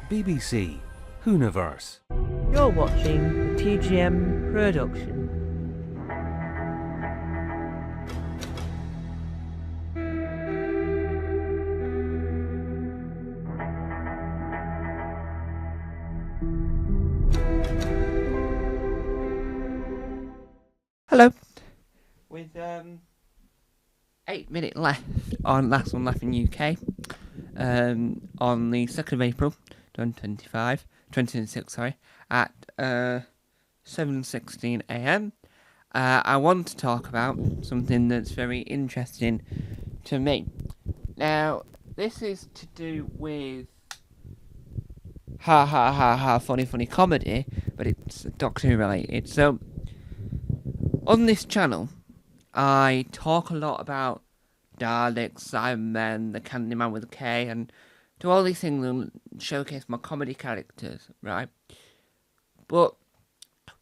BBC Hooniverse. You're watching the TGM production. Hello. With 8 minutes left on Last One Laughing UK, on the 2nd of April 2026, at 7:16 a.m. I want to talk about something that's very interesting to me. Now, this is to do with funny comedy, but it's Doctor Who related. So, on this channel, I talk a lot about Daleks, Cybermen, the Candyman with a K, and do all these things and showcase my comedy characters, right? But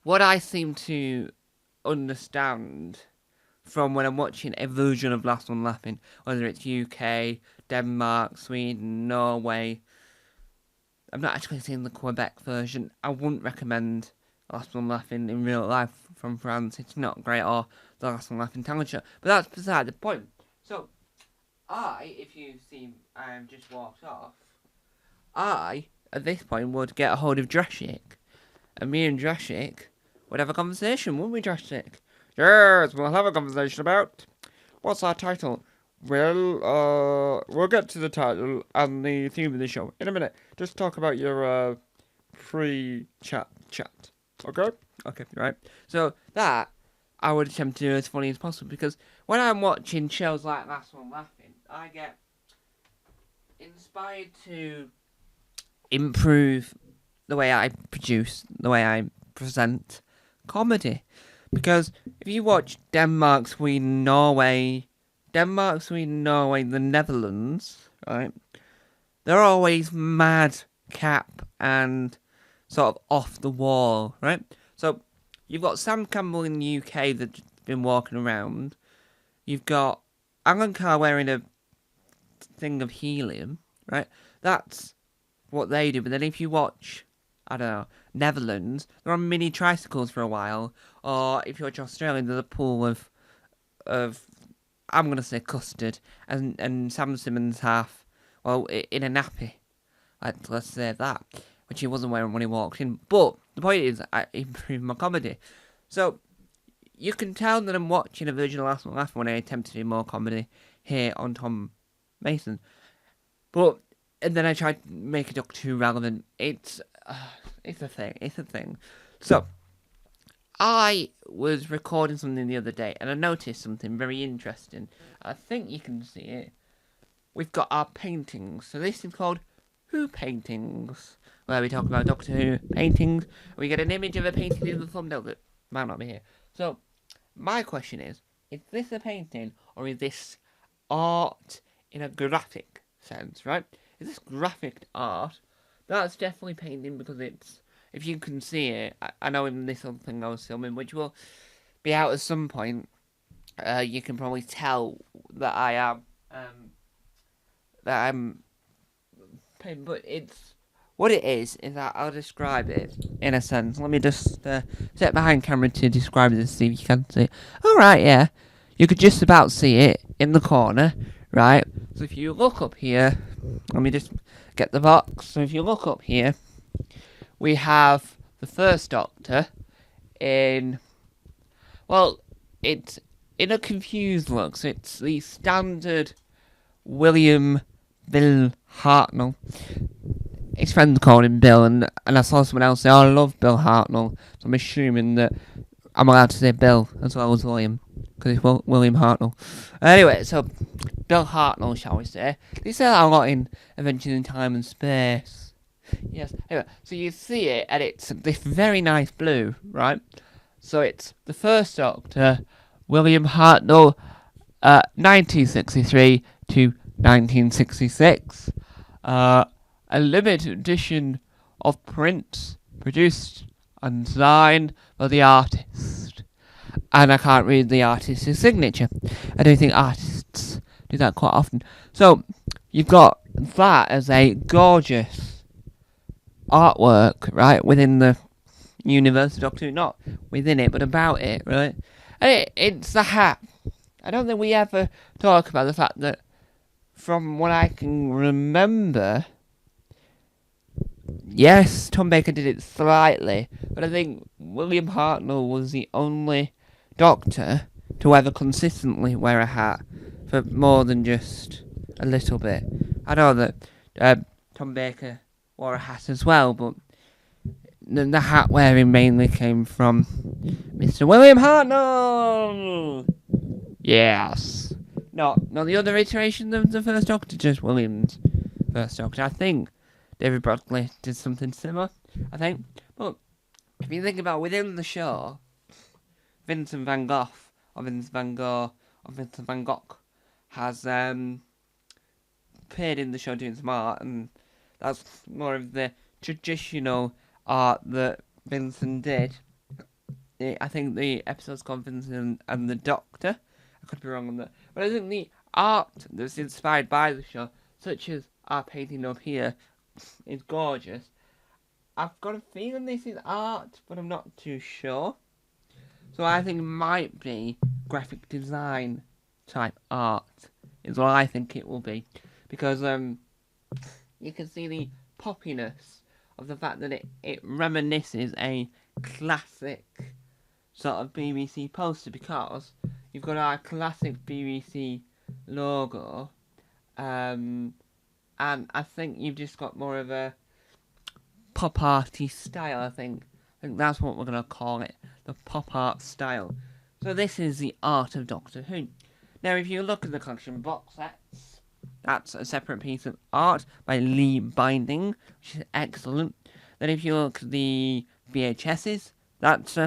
what I seem to understand from when I'm watching a version of Last One Laughing, whether it's UK, Denmark, Sweden, Norway, I'm not actually seeing the Quebec version. I wouldn't recommend Last One Laughing in real life from France. It's not great, or the Last One Laughing talent show. But that's beside the point. So, if you see I've just walked off, at this point, would get a hold of Drashik. And me and Drashik would have a conversation, wouldn't we, Drashik? Yes, we'll have a conversation about... What's our title? Well, we'll get to the title and the theme of the show in a minute. Just talk about your, pre-chat. Okay? Okay, right. So, that I would attempt to do as funny as possible, because when I'm watching shows like Last One Laughing, I get inspired to improve the way I produce, the way I present comedy. Because if you watch Denmark, Sweden, Norway, the Netherlands, right, they're always mad cap and sort of off the wall, right? So you've got Sam Campbell in the UK that's been walking around. You've got Alan Carr wearing a thing of helium, right? That's what they do. But then if you watch, I don't know, Netherlands, they're on mini tricycles for a while. Or if you watch Australia, there's a pool of I'm going to say custard. And Sam Simmons half, well, in a nappy. Let's say that. Which he wasn't wearing when he walked in. But the point is, I improved my comedy. So, you can tell that I'm watching a version of Last One Laughing when I attempt to do more comedy here on Tom Mason. But, and then I tried to make a Doctor Who relevant. It's a thing. So, I was recording something the other day, and I noticed something very interesting. I think you can see it. We've got our paintings. So this is called Who Paintings, where we talk about Doctor Who paintings. We get an image of a painting in the thumbnail that might not be here. So, my question is this a painting, or is this art in a graphic sense, right? Is this graphic art? That's definitely painting, because it's, if you can see it, I know in this other thing I was filming, which will be out at some point, you can probably tell that I'm painting, but it's, what it is that I'll describe it in a sense. Let me just sit behind camera to describe this, see if you can see it. Alright, yeah. You could just about see it in the corner, right? So if you look up here, let me just get the box. So if you look up here, we have the first Doctor in, well, it's in a confused look. So it's the standard William Bill Hartnell. His friends called him Bill, and I saw someone else say, I love Bill Hartnell. So I'm assuming that I'm allowed to say Bill as well as William, because it's William Hartnell. Anyway, so Bill Hartnell, shall we say. They say that a lot in Adventures in Time and Space. Yes. Anyway, so you see it, and it's this very nice blue, right? So it's the first Doctor, William Hartnell, 1963 to 1966. A limited edition of prints produced and designed by the artist. And I can't read the artist's signature. I don't think artists do that quite often. So, you've got that as a gorgeous artwork, right, within the universe of Doctor Who, not within it, but about it, right? And it's the hat. I don't think we ever talk about the fact that, from what I can remember, yes, Tom Baker did it slightly, but I think William Hartnell was the only Doctor to ever consistently wear a hat for more than just a little bit. I know that Tom Baker wore a hat as well, but the hat wearing mainly came from Mr. William Hartnell. Yes. Not the other iteration of the first Doctor, just William's first Doctor. I think David Broccoli did something similar, I think. But if you think about within the show, Vincent van Gogh, or Vincent van Gogh, or Vincent van Gogh has appeared in the show doing some art, and that's more of the traditional art that Vincent did. I think the episode's called Vincent and the Doctor. I could be wrong on that. But I think the art that's inspired by the show, such as our painting up here, is gorgeous. I've got a feeling this is art, but I'm not too sure. So I think it might be graphic design type art, is what I think it will be. Because you can see the poppiness of the fact that it reminisces a classic sort of BBC poster, because you've got our classic BBC logo, and I think you've just got more of a pop arty style. I think that's what we're gonna call it, the pop art style. So this is the art of Doctor Who. Now, if you look at the collection box sets, that's a separate piece of art by Lee Binding, which is excellent. Then if you look at the VHSs, that's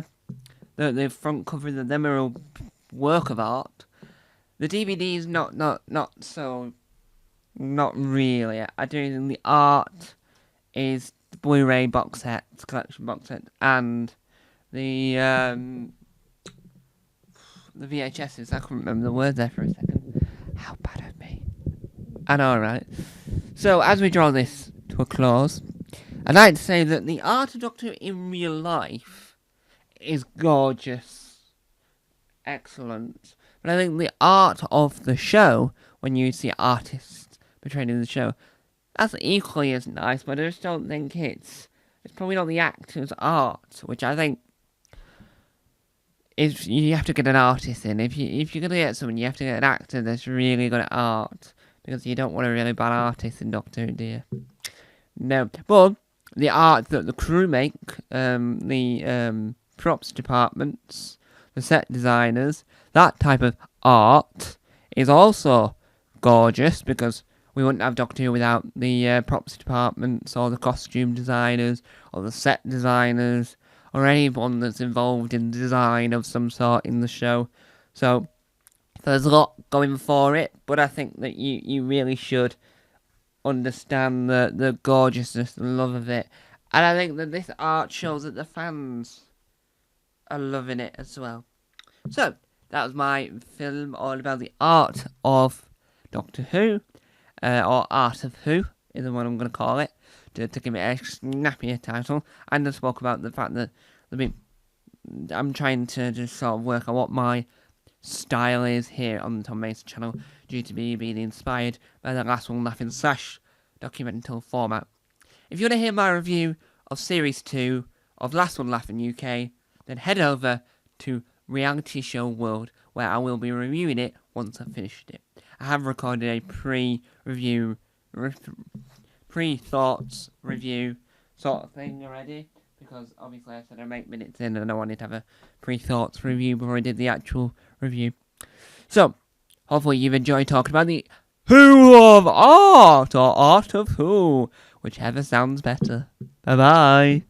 the front cover of them are a work of art. The DVDs not really. I do think the art is the Blu-ray box set, collection box set, and the VHSs. I couldn't remember the word there for a second. How bad of me. I know, right? So as we draw this to a close, I'd like to say that the art of Doctor Who in real life is gorgeous, excellent. But I think the art of the show, when you see artists portrayed in the show, that's equally as nice. But I just don't think it's probably not the actor's art, which I think is, you have to get an artist in. If you're gonna get someone, you have to get an actor that's really good at art, because you don't want a really bad artist in Doctor Who, do you? No, but the art that the crew make, the props departments, the set designers, that type of art is also gorgeous, because we wouldn't have Doctor Who without the props departments, or the costume designers, or the set designers, or anyone that's involved in design of some sort in the show. So there's a lot going for it, but I think that you really should understand the gorgeousness and love of it. And I think that this art shows that the fans are loving it as well. So that was my film all about the art of Doctor Who, or Art of Who is the one I'm going to call it, to give it a snappier title. And I spoke about the fact that I'm trying to just sort of work out what my style is here on the Tom Mason channel, due to me being inspired by the Last One Laughing / documental format. If you want to hear my review of Series 2 of Last One Laughing UK, then head over to Reality Show World, where I will be reviewing it once I've finished it. I have recorded a pre-thoughts review sort of thing already, because obviously I said I'd make minutes in and I wanted to have a pre-thoughts review before I did the actual review. So, hopefully you've enjoyed talking about the Who of Art, or Art of Who, whichever sounds better. Bye-bye.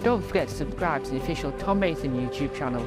Don't forget to subscribe to the official Tom Mason YouTube channel.